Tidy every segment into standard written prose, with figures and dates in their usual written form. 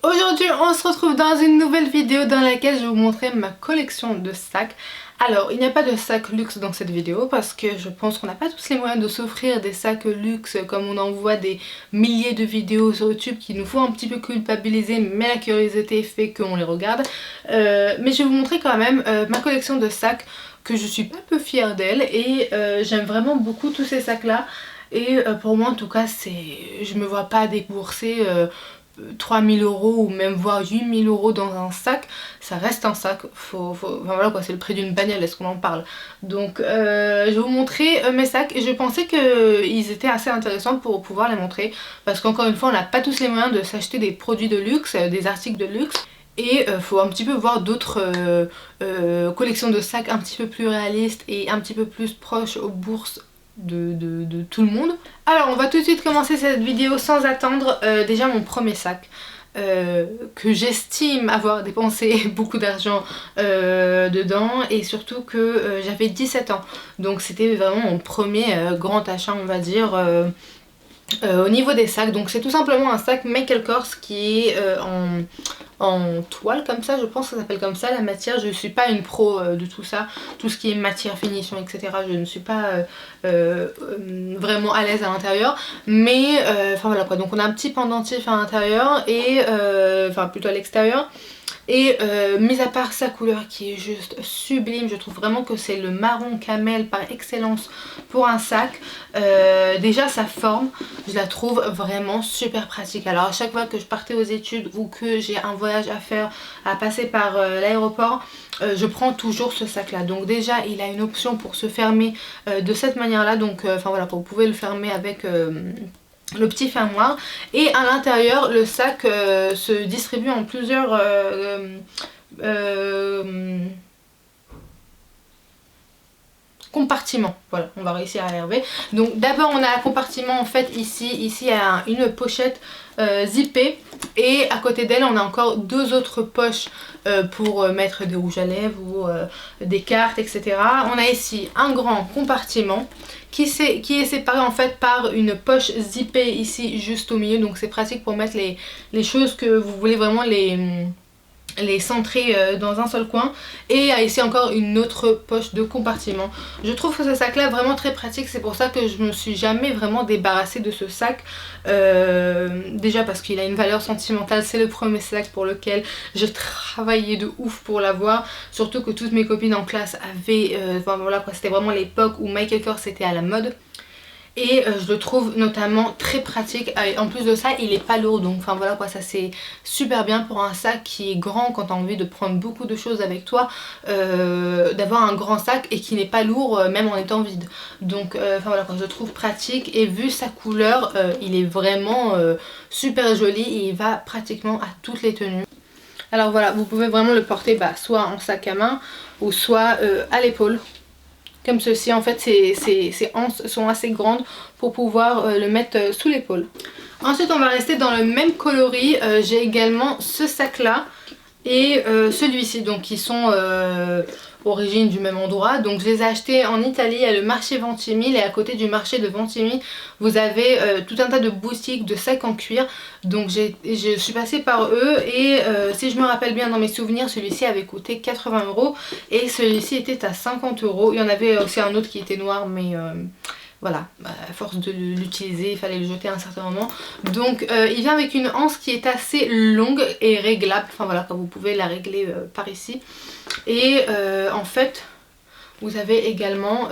Aujourd'hui on se retrouve dans une nouvelle vidéo dans laquelle je vais vous montrer ma collection de sacs. Alors il n'y a pas de sacs luxe dans cette vidéo parce que je pense qu'on n'a pas tous les moyens de s'offrir des sacs luxe comme on en voit des milliers de vidéos sur YouTube qui nous font un petit peu culpabiliser, mais la curiosité fait qu'on les regarde. Mais je vais vous montrer quand même ma collection de sacs, que je suis pas peu fière d'elle, et j'aime vraiment beaucoup tous ces sacs là. Et pour moi en tout cas, je me vois pas débourser 3000 € ou même voire 8000 € dans un sac. Ça reste un sac, enfin voilà quoi, c'est le prix d'une bagnole, est-ce qu'on en parle? Donc je vais vous montrer mes sacs, et je pensais qu'ils étaient assez intéressants pour pouvoir les montrer, parce qu'encore une fois on n'a pas tous les moyens de s'acheter des produits de luxe, des articles de luxe. Et faut un petit peu voir d'autres collections de sacs un petit peu plus réalistes et un petit peu plus proches aux bourses de tout le monde. Alors on va tout de suite commencer cette vidéo sans attendre. Déjà mon premier sac, que j'estime avoir dépensé beaucoup d'argent dedans, et surtout que j'avais 17 ans. Donc c'était vraiment mon premier grand achat, on va dire. Au niveau des sacs, donc c'est tout simplement un sac Michael Kors qui est en toile comme ça, je pense que ça s'appelle comme ça la matière. Je suis pas une pro de tout ça, tout ce qui est matière, finition, etc. Je ne suis pas vraiment à l'aise à l'intérieur, mais enfin voilà quoi. Donc on a un petit pendentif à l'intérieur et enfin plutôt à l'extérieur. Et mis à part sa couleur qui est juste sublime, je trouve vraiment que c'est le marron camel par excellence pour un sac. Déjà sa forme, je la trouve vraiment super pratique. Alors à chaque fois que je partais aux études ou que j'ai un voyage à faire, à passer par l'aéroport, je prends toujours ce sac là. Donc déjà il a une option pour se fermer de cette manière là. Donc enfin voilà, vous pouvez le fermer avec le petit fermoir, et à l'intérieur le sac se distribue en plusieurs compartiments. Voilà, on va réussir à y arriver. Donc d'abord on a un compartiment en fait ici il y a une pochette zippée, et à côté d'elle on a encore deux autres poches pour mettre des rouges à lèvres ou des cartes, etc. On a ici un grand compartiment qui est séparé en fait par une poche zippée ici juste au milieu, donc c'est pratique pour mettre les choses que vous voulez vraiment les centrer dans un seul coin. Et ici encore une autre poche de compartiment. Je trouve que ce sac là est vraiment très pratique, c'est pour ça que je me suis jamais vraiment débarrassée de ce sac. Déjà parce qu'il a une valeur sentimentale, c'est le premier sac pour lequel j'ai travaillé de ouf pour l'avoir, surtout que toutes mes copines en classe avaient, enfin voilà quoi, c'était vraiment l'époque où Michael Kors était à la mode. Et je le trouve notamment très pratique. En plus de ça il est pas lourd, donc enfin voilà quoi, ça c'est super bien pour un sac qui est grand quand tu as envie de prendre beaucoup de choses avec toi, d'avoir un grand sac et qui n'est pas lourd même en étant vide. Donc enfin voilà quoi, je le trouve pratique, et vu sa couleur il est vraiment super joli et il va pratiquement à toutes les tenues. Alors voilà, vous pouvez vraiment le porter soit en sac à main ou soit à l'épaule. Comme ceci, en fait ces anses sont assez grandes pour pouvoir le mettre sous l'épaule. Ensuite on va rester dans le même coloris. J'ai également ce sac là et celui-ci, donc qui sont origine du même endroit. Donc je les ai achetés en Italie, il y a le marché Ventimille, et à côté du marché de Ventimille vous avez tout un tas de boutiques de sacs en cuir. Donc je suis passée par eux, et si je me rappelle bien dans mes souvenirs, celui-ci avait coûté 80 € et celui-ci était à 50 €. Il y en avait aussi un autre qui était noir, mais voilà, à force de l'utiliser il fallait le jeter à un certain moment. Donc il vient avec une anse qui est assez longue et réglable, enfin voilà, quand vous pouvez la régler par ici. Et en fait vous avez également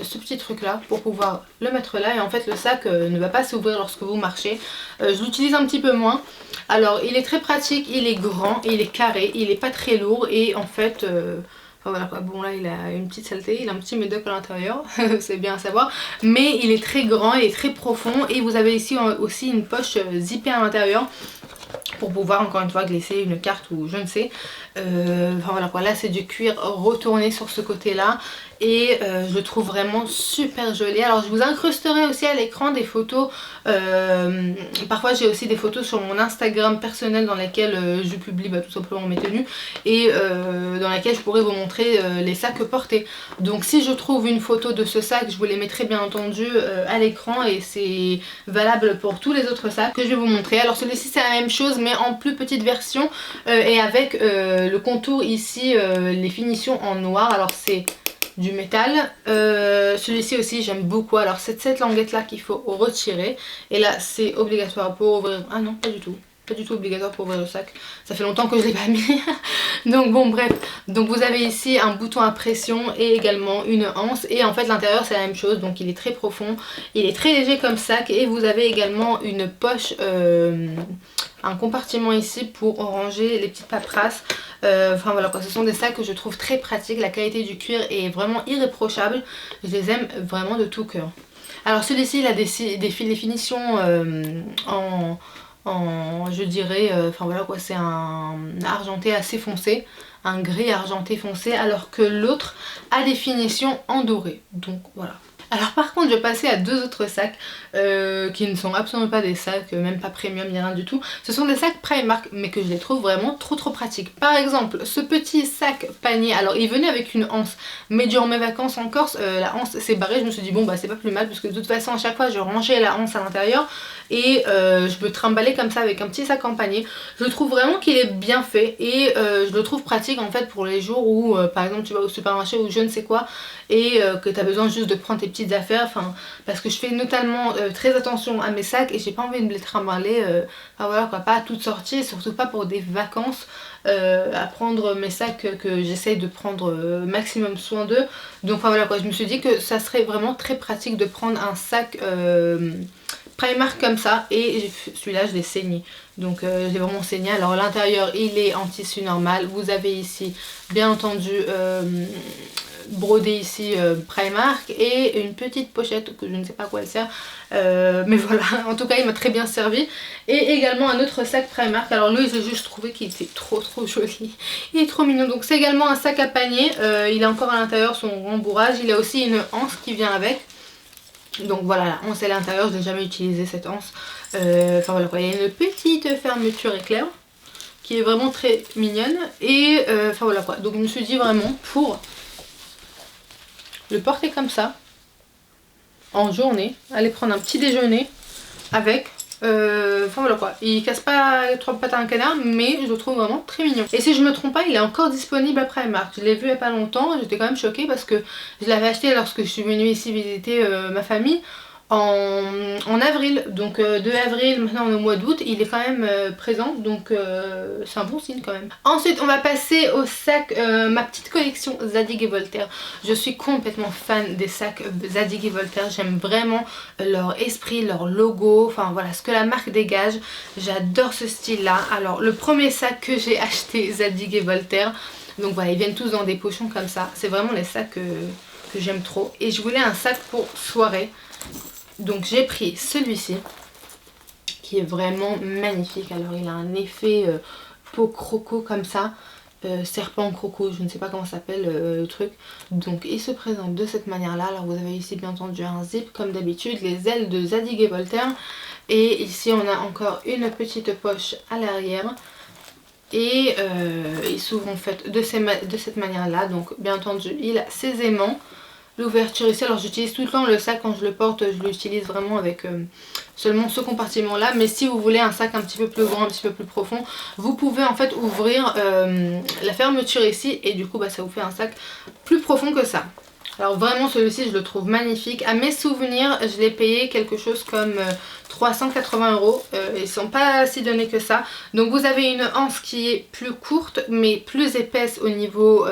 ce petit truc là pour pouvoir le mettre là, et en fait le sac ne va pas s'ouvrir lorsque vous marchez. Je l'utilise un petit peu moins. Alors il est très pratique, il est grand, il est carré, il est pas très lourd, et en fait enfin voilà quoi, bon là il a une petite saleté, il a un petit médoc à l'intérieur, c'est bien à savoir, mais il est très grand, il est très profond, et vous avez ici aussi une poche zippée à l'intérieur pour pouvoir encore une fois glisser une carte ou je ne sais. Enfin voilà quoi, là c'est du cuir retourné sur ce côté là, et je le trouve vraiment super joli. Alors je vous incrusterai aussi à l'écran des photos, parfois j'ai aussi des photos sur mon Instagram personnel dans lesquelles je publie tout simplement mes tenues et dans laquelle je pourrais vous montrer les sacs portés. Donc si je trouve une photo de ce sac, je vous les mettrai bien entendu à l'écran, et c'est valable pour tous les autres sacs que je vais vous montrer. Alors celui-ci c'est la même chose mais en plus petite version et avec le contour ici, les finitions en noir. Alors c'est du métal. Celui-ci aussi j'aime beaucoup. Alors c'est cette languette là qu'il faut retirer, et là c'est obligatoire pour ouvrir. Ah non, pas du tout. Pas du tout obligatoire pour ouvrir le sac. Ça fait longtemps que je l'ai pas mis. Donc bon bref. Donc vous avez ici un bouton à pression et également une anse. Et en fait l'intérieur c'est la même chose. Donc il est très profond. Il est très léger comme sac. Et vous avez également une poche, un compartiment ici pour ranger les petites paperasses. Enfin voilà quoi, ce sont des sacs que je trouve très pratiques. La qualité du cuir est vraiment irréprochable. Je les aime vraiment de tout cœur. Alors celui-ci il a des finitions je dirais, enfin voilà quoi, c'est un argenté assez foncé, un gris argenté foncé, alors que l'autre a des finitions en doré. Donc voilà. Alors par contre je vais passer à deux autres sacs qui ne sont absolument pas des sacs, même pas premium ni rien du tout. Ce sont des sacs Primark mais que je les trouve vraiment trop pratiques. Par exemple ce petit sac panier, alors il venait avec une anse mais durant mes vacances en Corse la anse s'est barrée. Je me suis dit bon bah c'est pas plus mal, parce que de toute façon à chaque fois je rangeais la anse à l'intérieur et je peux trimballer comme ça avec un petit sac en panier. Je trouve vraiment qu'il est bien fait et je le trouve pratique en fait pour les jours où par exemple tu vas au supermarché ou je ne sais quoi et que tu as besoin juste de prendre tes petites affaires, enfin parce que je fais notamment très attention à mes sacs et j'ai pas envie de me les trimballer, enfin voilà quoi, pas à toutes sorties, surtout pas pour des vacances, à prendre mes sacs que j'essaye de prendre maximum soin d'eux. Donc enfin voilà quoi, je me suis dit que ça serait vraiment très pratique de prendre un sac Primark comme ça, et celui-là je l'ai saigné, donc je l'ai vraiment saigné. Alors à l'intérieur il est en tissu normal, vous avez ici bien entendu brodé ici Primark et une petite pochette que je ne sais pas à quoi elle sert, mais voilà, en tout cas il m'a très bien servi. Et également un autre sac Primark, alors lui j'ai juste trouvé qu'il était trop joli, il est trop mignon. Donc c'est également un sac à panier, il a encore à l'intérieur son rembourrage, il a aussi une anse qui vient avec. Donc voilà, la anse à l'intérieur, je n'ai jamais utilisé cette anse. Enfin voilà quoi, il y a une petite fermeture éclair qui est vraiment très mignonne. Et enfin voilà quoi, donc je me suis dit vraiment pour le porter comme ça en journée, aller prendre un petit déjeuner avec. Enfin voilà quoi, il casse pas trois pattes à un canard, mais je le trouve vraiment très mignon. Et si je me trompe pas, il est encore disponible à Primark. Je l'ai vu il y a pas longtemps, j'étais quand même choquée parce que je l'avais acheté lorsque je suis venue ici visiter ma famille en avril. Donc 2 avril, maintenant on est au mois d'août, il est quand même présent, donc c'est un bon signe quand même. Ensuite on va passer au sac, ma petite collection Zadig et Voltaire. Je suis complètement fan des sacs Zadig et Voltaire, j'aime vraiment leur esprit, leur logo, enfin voilà ce que la marque dégage, j'adore ce style là. Alors le premier sac que j'ai acheté Zadig et Voltaire, donc voilà ils viennent tous dans des pochons comme ça, c'est vraiment les sacs que j'aime trop, et je voulais un sac pour soirée. Donc j'ai pris celui-ci qui est vraiment magnifique. Alors il a un effet peau croco comme ça, serpent croco, je ne sais pas comment ça s'appelle le truc. Donc il se présente de cette manière là. Alors vous avez ici bien entendu un zip comme d'habitude, les ailes de Zadig et Voltaire. Et ici on a encore une petite poche à l'arrière. Et il s'ouvre en fait de cette manière là. Donc bien entendu il a ses aimants. L'ouverture ici, alors j'utilise tout le temps le sac quand je le porte, je l'utilise vraiment avec seulement ce compartiment là, mais si vous voulez un sac un petit peu plus grand, un petit peu plus profond, vous pouvez en fait ouvrir la fermeture ici et du coup bah, ça vous fait un sac plus profond que ça. Alors vraiment celui-ci je le trouve magnifique, à mes souvenirs je l'ai payé quelque chose comme 380 €, ils sont pas si donnés que ça. Donc vous avez une anse qui est plus courte mais plus épaisse au niveau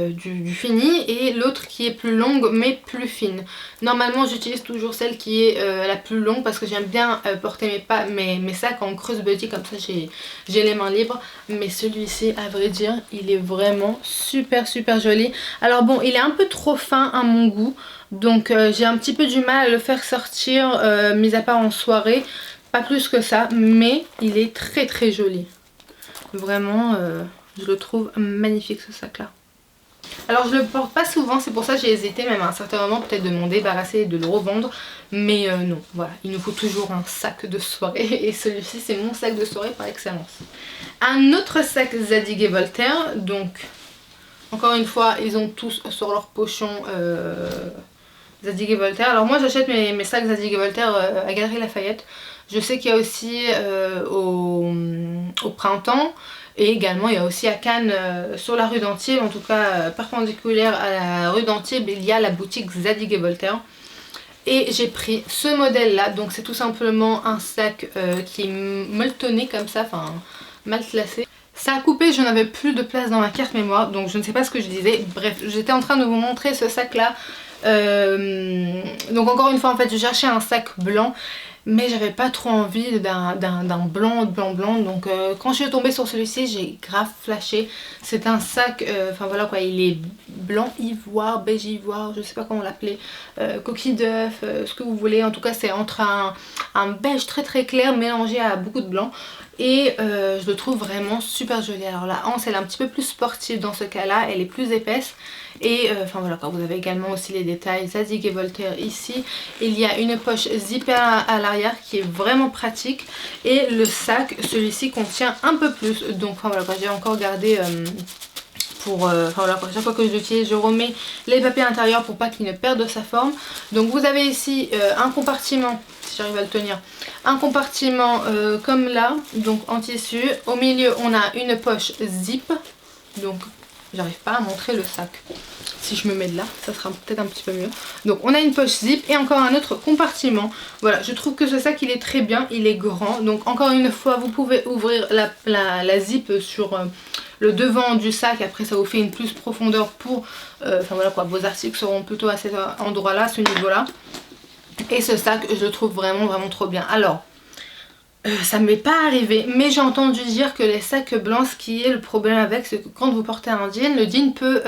du fini, et l'autre qui est plus longue mais plus fine. Normalement j'utilise toujours celle qui est la plus longue parce que j'aime bien porter mes sacs en crossbody, comme ça j'ai les mains libres. Mais celui-ci à vrai dire il est vraiment super joli. Alors bon il est un peu trop fin à mon goût, donc j'ai un petit peu du mal à le faire sortir, mis à part en soirée, pas plus que ça, mais il est très joli. Vraiment je le trouve magnifique ce sac là. Alors je le porte pas souvent, c'est pour ça que j'ai hésité même à un certain moment peut-être de m'en débarrasser et de le revendre. Mais non, voilà, il nous faut toujours un sac de soirée et celui-ci c'est mon sac de soirée par excellence. Un autre sac Zadig et Voltaire, donc encore une fois ils ont tous sur leur pochon Zadig et Voltaire. Alors moi j'achète mes sacs Zadig et Voltaire à Galeries Lafayette. Je sais qu'il y a aussi au printemps. Et également il y a aussi à Cannes sur la rue d'Antibes, en tout cas perpendiculaire à la rue d'Antibes, il y a la boutique Zadig et Voltaire. Et j'ai pris ce modèle là, donc c'est tout simplement un sac qui est molletonné comme ça, enfin mal classé. Ça a coupé, je n'avais plus de place dans ma carte mémoire, donc je ne sais pas ce que je disais. Bref, j'étais en train de vous montrer ce sac là. Donc encore une fois en fait je cherchais un sac blanc. Mais j'avais pas trop envie d'un blanc, donc quand je suis tombée sur celui-ci j'ai grave flashé. C'est un sac, enfin voilà quoi, il est blanc ivoire, beige ivoire, je sais pas comment l'appeler, coquille d'œuf, ce que vous voulez. En tout cas c'est entre un beige très clair mélangé à beaucoup de blanc. Et je le trouve vraiment super joli. Alors la hanse elle est un petit peu plus sportive dans ce cas là, elle est plus épaisse. Et enfin voilà, quand vous avez également aussi les détails Zadig et Voltaire ici. Il y a une poche zippée à l'arrière qui est vraiment pratique. Et le sac, celui-ci contient un peu plus. Donc enfin voilà, j'ai encore gardé pour enfin voilà, chaque fois que je l'utilise je remets les papiers intérieurs pour pas qu'il ne perde sa forme. Donc vous avez ici un compartiment, si j'arrive à le tenir, un compartiment comme là, donc en tissu. Au milieu on a une poche zip, donc j'arrive pas à montrer le sac. Si je me mets de là, ça sera peut-être un petit peu mieux. Donc on a une poche zip et encore un autre compartiment. Voilà, je trouve que ce sac il est très bien, il est grand. Donc encore une fois, vous pouvez ouvrir la zip sur le devant du sac. Après ça vous fait une plus profondeur pour... enfin voilà quoi, vos articles seront plutôt à cet endroit là, à ce niveau là. Et ce sac, je le trouve vraiment trop bien. Alors... ça ne m'est pas arrivé, mais j'ai entendu dire que les sacs blancs, ce qui est le problème avec, c'est que quand vous portez un jean, le jean peut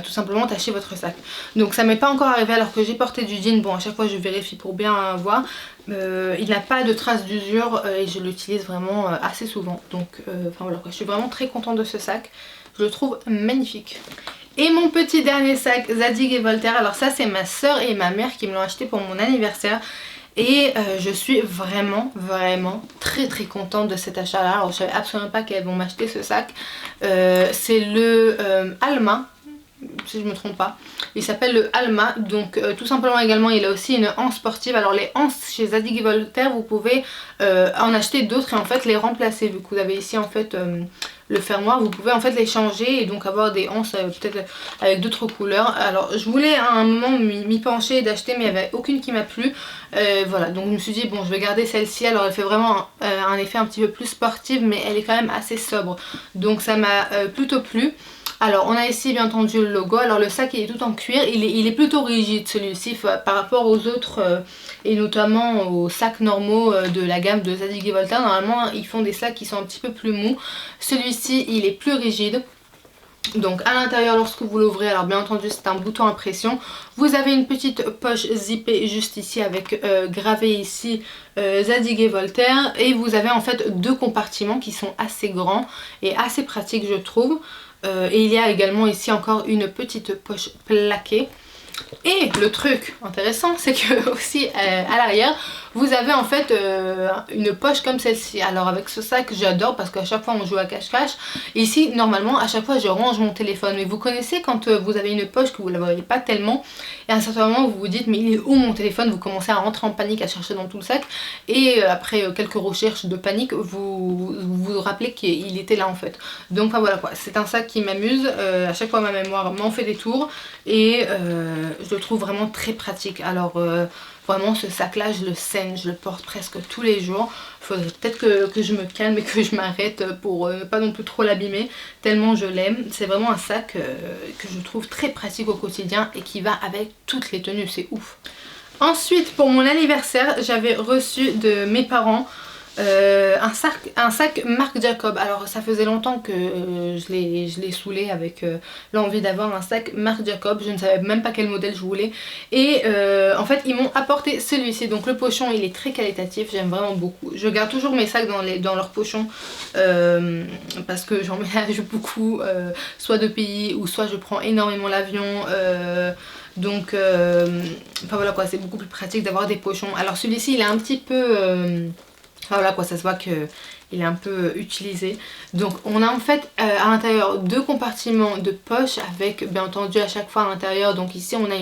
tout simplement tacher votre sac. Donc ça m'est pas encore arrivé alors que j'ai porté du jean. Bon, à chaque fois je vérifie pour bien voir. Il n'a pas de traces d'usure et je l'utilise vraiment assez souvent. Donc enfin voilà quoi, je suis vraiment très contente de ce sac. Je le trouve magnifique. Et mon petit dernier sac Zadig et Voltaire, alors ça c'est ma soeur et ma mère qui me l'ont acheté pour mon anniversaire. Et je suis vraiment très contente de cet achat là. Alors je savais absolument pas qu'elles vont m'acheter ce sac. C'est le Alma, si je me trompe pas. Il s'appelle le Alma. Donc tout simplement également il a aussi une hanse sportive. Alors les hanses chez Zadig et Voltaire vous pouvez en acheter d'autres et en fait les remplacer. Vu que vous avez ici en fait le fermoir, vous pouvez en fait les changer et donc avoir des hanches peut-être avec d'autres couleurs. Alors je voulais à un moment m'y pencher et d'acheter, mais il n'y avait aucune qui m'a plu. Voilà, donc je me suis dit bon je vais garder celle-ci. Alors elle fait vraiment un effet un petit peu plus sportif, mais elle est quand même assez sobre, donc ça m'a plutôt plu. Alors on a ici bien entendu le logo. Alors le sac il est tout en cuir, il est plutôt rigide celui-ci par rapport aux autres et notamment aux sacs normaux de la gamme de Zadig et Voltaire. Normalement ils font des sacs qui sont un petit peu plus mous. Celui-ci il est plus rigide. Donc à l'intérieur lorsque vous l'ouvrez, alors bien entendu c'est un bouton à pression. Vous avez une petite poche zippée juste ici avec gravé ici Zadig et Voltaire. Et vous avez en fait deux compartiments qui sont assez grands et assez pratiques je trouve. Et il y a également ici encore une petite poche plaquée. Et le truc intéressant c'est que aussi à l'arrière vous avez en fait une poche comme celle-ci. Alors avec ce sac j'adore parce qu'à chaque fois on joue à cache-cache. Ici normalement à chaque fois je range mon téléphone. Mais vous connaissez quand vous avez une poche que vous ne la voyez pas tellement. Et à un certain moment vous vous dites mais il est où mon téléphone. Vous commencez à rentrer en panique, à chercher dans tout le sac. Et après quelques recherches de panique vous vous rappelez qu'il était là en fait. Donc enfin voilà quoi, c'est un sac qui m'amuse. À chaque fois ma mémoire m'en fait des tours. Et je le trouve vraiment très pratique. Alors vraiment ce sac là je le saigne, je le porte presque tous les jours. Il faudrait peut-être que je me calme et que je m'arrête pour ne pas non plus trop l'abîmer, tellement je l'aime. C'est vraiment un sac que je trouve très pratique au quotidien et qui va avec toutes les tenues, c'est ouf. Ensuite pour mon anniversaire j'avais reçu de mes parents un sac Marc Jacob. Alors ça faisait longtemps que je l'ai saoulé avec l'envie d'avoir un sac Marc Jacob. Je ne savais même pas quel modèle je voulais. Et en fait ils m'ont apporté celui-ci. Donc le pochon il est très qualitatif, j'aime vraiment beaucoup. Je garde toujours mes sacs dans leurs pochons parce que j'en ménage beaucoup, soit de pays ou soit je prends énormément l'avion. Donc enfin voilà quoi, c'est beaucoup plus pratique d'avoir des pochons. Alors celui-ci il est un petit peu enfin voilà quoi, ça se voit que il est un peu utilisé. Donc on a en fait à l'intérieur deux compartiments de poches avec bien entendu à chaque fois à l'intérieur. Donc ici on a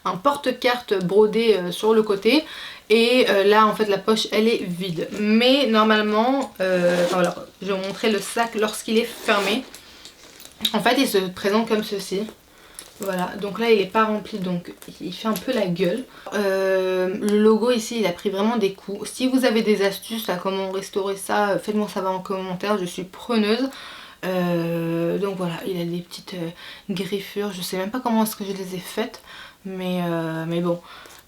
un porte-carte brodé sur le côté. Et là en fait la poche elle est vide. Mais normalement, enfin voilà, je vais vous montrer le sac lorsqu'il est fermé. En fait il se présente comme ceci. Voilà, donc là il n'est pas rempli, donc il fait un peu la gueule. Le logo ici il a pris vraiment des coups. Si vous avez des astuces à comment restaurer ça, faites-moi savoir en commentaire, je suis preneuse. Donc voilà, il a des petites griffures, je sais même pas comment est-ce que je les ai faites, mais bon.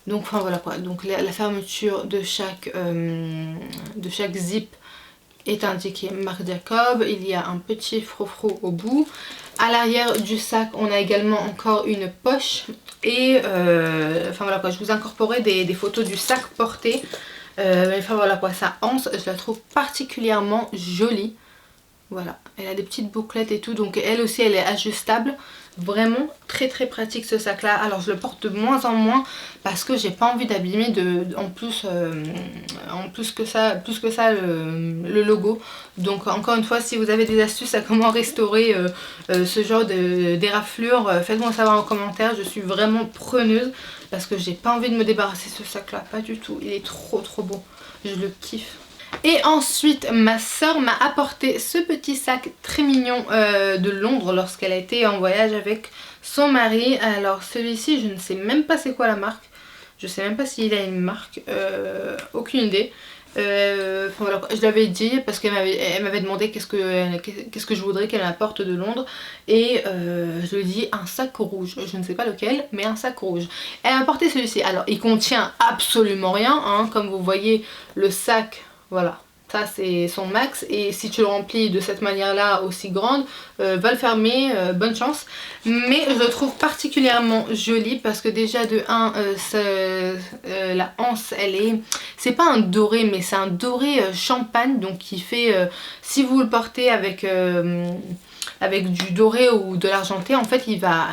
Donc enfin voilà quoi, donc la fermeture de chaque zip est indiqué Marc Jacob. Il y a un petit frofro au bout. À l'arrière du sac on a également encore une poche. Et enfin voilà quoi, je vous incorporerai des photos du sac porté. Mais enfin voilà quoi, sa anse je la trouve particulièrement jolie. Voilà, elle a des petites bouclettes et tout, donc elle aussi elle est ajustable. Vraiment très très pratique ce sac là. Alors je le porte de moins en moins parce que j'ai pas envie d'abîmer en plus que ça le logo. Donc encore une fois, si vous avez des astuces à comment restaurer ce genre d'éraflure, faites-moi savoir en commentaire. Je suis vraiment preneuse parce que j'ai pas envie de me débarrasser de ce sac là, pas du tout. Il est trop beau, je le kiffe. Et ensuite ma soeur m'a apporté ce petit sac très mignon de Londres lorsqu'elle a été en voyage avec son mari. Alors celui-ci je ne sais même pas c'est quoi la marque. Je sais même pas s'il a une marque, aucune idée. Voilà, je l'avais dit parce qu'elle m'avait demandé qu'est-ce que je voudrais qu'elle m'apporte de Londres. Et je lui ai dit un sac rouge, je ne sais pas lequel, mais un sac rouge. Elle m'a apporté celui-ci. Alors il contient absolument rien, hein, comme vous voyez le sac. Voilà, ça c'est son max, et si tu le remplis de cette manière là aussi grande, va le fermer, bonne chance. Mais je le trouve particulièrement joli parce que déjà de 1, la anse elle est, c'est pas un doré mais c'est un doré champagne, donc qui fait, si vous le portez avec du doré ou de l'argenté, en fait il va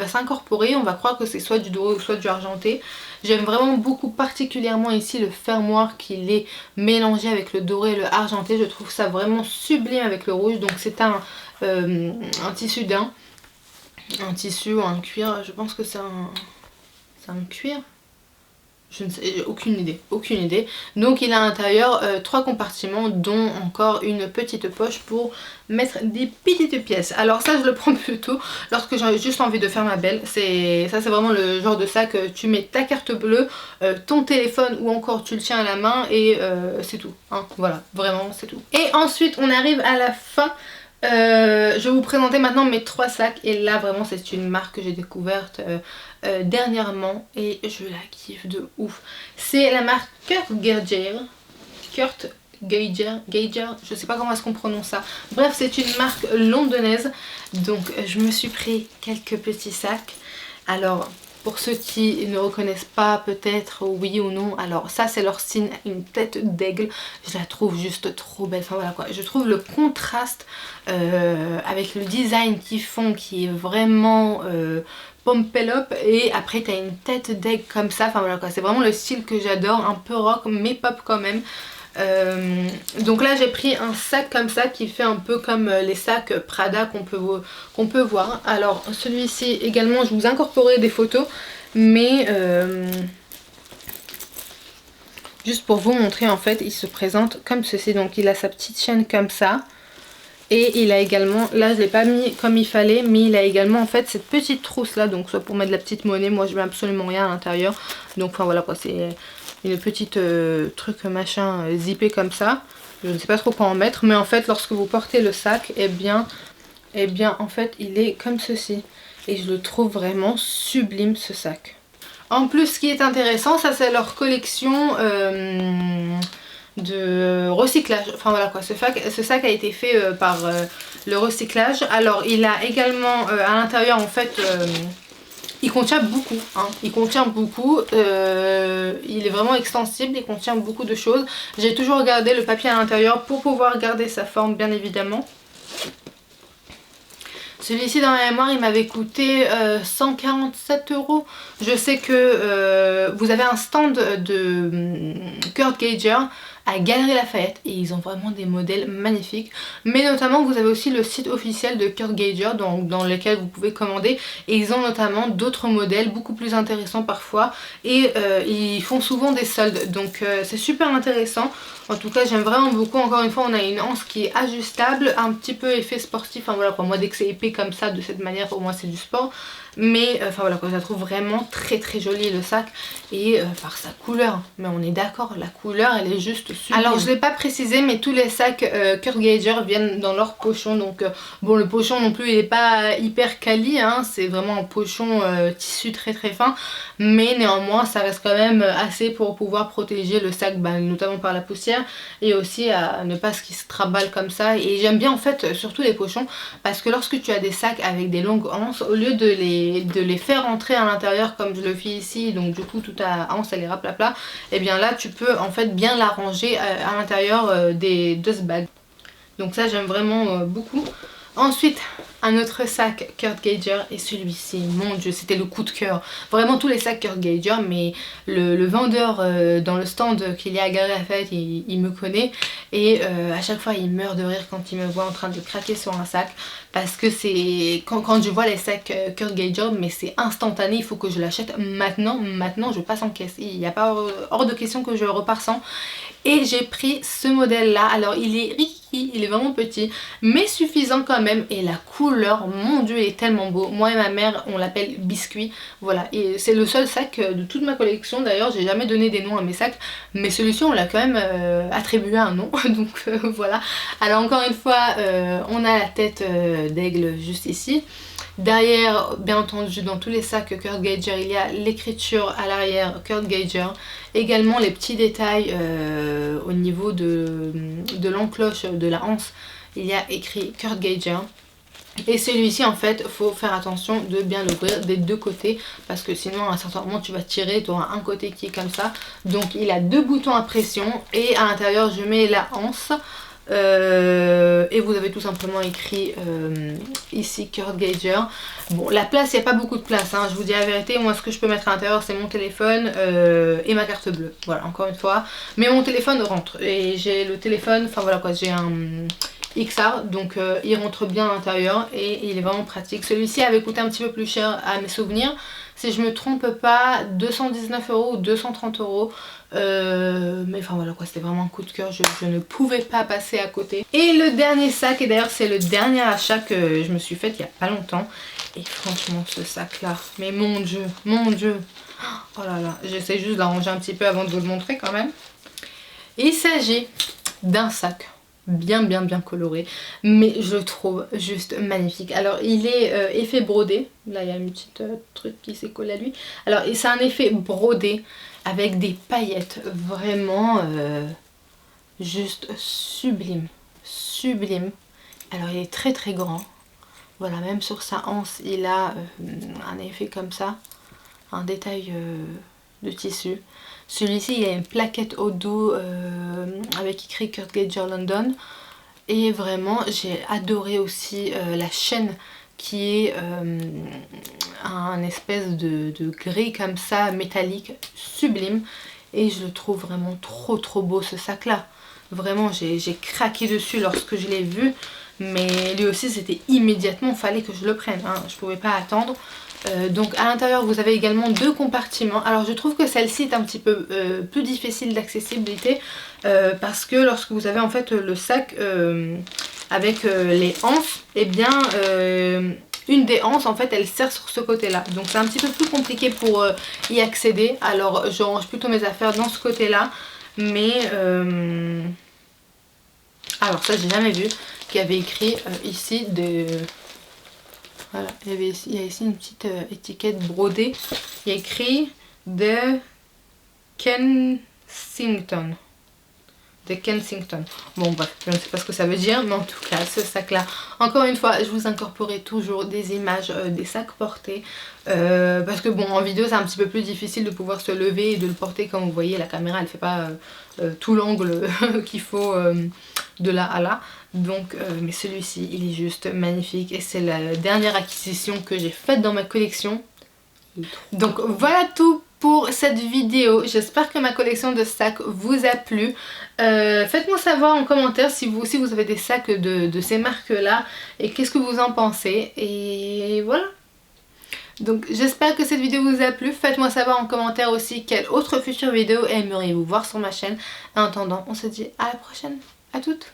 s'incorporer, on va croire que c'est soit du doré ou soit du argenté. J'aime vraiment beaucoup particulièrement ici le fermoir qu'il est mélangé avec le doré et le argenté. Je trouve ça vraiment sublime avec le rouge. Donc c'est un tissu daim. Un tissu ou un cuir. Je pense que c'est un cuir. Je ne sais, aucune idée. Donc il a à l'intérieur 3 compartiments, dont encore une petite poche pour mettre des petites pièces. Alors ça je le prends plutôt lorsque j'ai juste envie de faire ma belle. Ça c'est vraiment le genre de sac, tu mets ta carte bleue, ton téléphone ou encore tu le tiens à la main et c'est tout, hein. Voilà, vraiment c'est tout. Et ensuite on arrive à la fin. Je vais vous présenter maintenant mes 3 sacs, et là vraiment c'est une marque que j'ai découverte dernièrement et je la kiffe de ouf. C'est la marque Kurt Geiger, je sais pas comment est-ce qu'on prononce ça. Bref, c'est une marque londonienne, donc je me suis pris quelques petits sacs. Alors pour ceux qui ne reconnaissent pas peut-être oui ou non, alors ça c'est leur signe, une tête d'aigle. Je la trouve juste trop belle, enfin voilà quoi. Je trouve le contraste avec le design qu'ils font qui est vraiment pompelope, et après t'as une tête d'aigle comme ça, enfin voilà quoi. C'est vraiment le style que j'adore, un peu rock mais pop quand même. Donc là j'ai pris un sac comme ça qui fait un peu comme les sacs Prada qu'on peut voir. Alors celui-ci également, je vous incorporerai des photos, mais juste pour vous montrer, en fait il se présente comme ceci. Donc il a sa petite chaîne comme ça, et il a également, là je l'ai pas mis comme il fallait, mais il a également en fait cette petite trousse là, donc soit pour mettre de la petite monnaie. Moi je mets absolument rien à l'intérieur, donc enfin voilà quoi, c'est une petite truc machin zippé comme ça. Je ne sais pas trop quoi en mettre, mais en fait lorsque vous portez le sac, eh bien en fait il est comme ceci, et je le trouve vraiment sublime ce sac. En plus ce qui est intéressant, ça c'est leur collection de recyclage. Enfin voilà quoi, ce sac a été fait par le recyclage. Alors il a également à l'intérieur en fait... il contient beaucoup, hein. Il contient beaucoup, il est vraiment extensible, il contient beaucoup de choses. J'ai toujours gardé le papier à l'intérieur pour pouvoir garder sa forme bien évidemment. Celui-ci dans la mémoire il m'avait coûté 147 €. Je sais que vous avez un stand de Kurt Geiger à Galeries Lafayette et ils ont vraiment des modèles magnifiques, mais notamment vous avez aussi le site officiel de Kurt Geiger dans lequel vous pouvez commander et ils ont notamment d'autres modèles beaucoup plus intéressants parfois et ils font souvent des soldes, donc c'est super intéressant. En tout cas j'aime vraiment beaucoup. Encore une fois on a une anse qui est ajustable, un petit peu effet sportif, enfin voilà quoi, moi dès que c'est épais comme ça de cette manière au moins c'est du sport. Mais enfin voilà quoi, je la trouve vraiment très très jolie le sac et par sa couleur, mais on est d'accord, la couleur elle est juste super. Alors je l'ai pas précisé mais tous les sacs Kurt Geiger viennent dans leur pochon, donc bon le pochon non plus il est pas hyper quali, hein, c'est vraiment un pochon tissu très très fin, mais néanmoins ça reste quand même assez pour pouvoir protéger le sac, notamment par la poussière et aussi à ne pas qu'il se traballe comme ça. Et j'aime bien en fait surtout les pochons parce que lorsque tu as des sacs avec des longues anses, au lieu de les faire entrer à l'intérieur comme je le fais ici, donc du coup toute ta anse elle est raplapla, et bien là tu peux en fait bien la ranger à l'intérieur de ce bag. Donc ça j'aime vraiment beaucoup. Ensuite un autre sac Kurt Geiger et celui-ci, mon dieu c'était le coup de cœur. Vraiment tous les sacs Kurt Geiger, mais le vendeur dans le stand qu'il y a à Galeries Lafayette il me connaît et à chaque fois il meurt de rire quand il me voit en train de craquer sur un sac. Parce que c'est quand je vois les sacs Kurt Geiger, mais c'est instantané, il faut que je l'achète maintenant, je passe en caisse. Il n'y a pas hors de question que je repars sans. Et j'ai pris ce modèle là, alors il est riki, il est vraiment petit, mais suffisant quand même. Et la couleur, mon dieu, il est tellement beau. Moi et ma mère, on l'appelle biscuit. Voilà, et c'est le seul sac de toute ma collection. D'ailleurs, j'ai jamais donné des noms à mes sacs, mais celui-ci on l'a quand même attribué un nom. Donc voilà. Alors encore une fois, on a la tête d'aigle juste ici. Derrière, bien entendu, dans tous les sacs Kurt Geiger, il y a l'écriture à l'arrière Kurt Geiger. Également les petits détails au niveau de l'encloche de la anse, il y a écrit Kurt Geiger. Et celui-ci en fait, faut faire attention de bien l'ouvrir des deux côtés parce que sinon à un certain moment tu vas tirer, tu auras un côté qui est comme ça. Donc il a deux boutons à pression et à l'intérieur je mets la anse. Et vous avez tout simplement écrit ici Kurt Geiger. Bon, la place, il n'y a pas beaucoup de place, hein, je vous dis la vérité. Moi ce que je peux mettre à l'intérieur c'est mon téléphone et ma carte bleue, voilà, encore une fois. Mais mon téléphone rentre et j'ai le téléphone, enfin voilà quoi, j'ai un XR, donc il rentre bien à l'intérieur et il est vraiment pratique. Celui-ci avait coûté un petit peu plus cher à mes souvenirs, si je me trompe pas 219 € ou 230 €. Mais enfin voilà quoi, c'était vraiment un coup de cœur, je ne pouvais pas passer à côté. Et le dernier sac, et d'ailleurs c'est le dernier achat que je me suis fait il y a pas longtemps. Et franchement ce sac là, mais mon dieu, oh là là, j'essaie juste de l'arranger un petit peu avant de vous le montrer quand même. Il s'agit d'un sac bien coloré, mais je le trouve juste magnifique. Alors il est effet brodé, là il y a une petite truc qui s'est collé à lui. Alors c'est un effet brodé avec des paillettes, vraiment juste sublime. Alors il est très grand, voilà, même sur sa anse il a un effet comme ça, un détail de tissu. Celui-ci il a une plaquette au dos avec écrit Kurt Geiger London. Et vraiment j'ai adoré aussi la chaîne qui est un espèce de gris comme ça, métallique, sublime. Et je le trouve vraiment trop beau ce sac là. Vraiment j'ai craqué dessus lorsque je l'ai vu. Mais lui aussi c'était immédiatement, fallait que je le prenne, hein. Je pouvais pas attendre. Donc à l'intérieur vous avez également deux compartiments. Alors je trouve que celle-ci est un petit peu plus difficile d'accessibilité parce que lorsque vous avez en fait le sac avec les anses, et bien une des anses en fait elle sert sur ce côté là, donc c'est un petit peu plus compliqué pour y accéder. Alors je range plutôt mes affaires dans ce côté là, mais alors ça j'ai jamais vu qu'il y avait écrit ici de... Voilà, il y a ici une petite étiquette brodée. Il y a écrit de Kensington. de Kensington. Bon bref, je ne sais pas ce que ça veut dire, mais en tout cas ce sac là, encore une fois je vous incorporerai toujours des images des sacs portés, parce que bon en vidéo c'est un petit peu plus difficile de pouvoir se lever et de le porter. Comme vous voyez la caméra elle fait pas tout l'angle qu'il faut de là à là, donc mais celui-ci il est juste magnifique et c'est la dernière acquisition que j'ai faite dans ma collection. Donc voilà tout pour cette vidéo, j'espère que ma collection de sacs vous a plu. Faites-moi savoir en commentaire si vous aussi vous avez des sacs de ces marques là et qu'est-ce que vous en pensez, et voilà. Donc j'espère que cette vidéo vous a plu, faites-moi savoir en commentaire aussi quelle autre future vidéo aimeriez-vous voir sur ma chaine. En attendant on se dit à la prochaine, à toutes.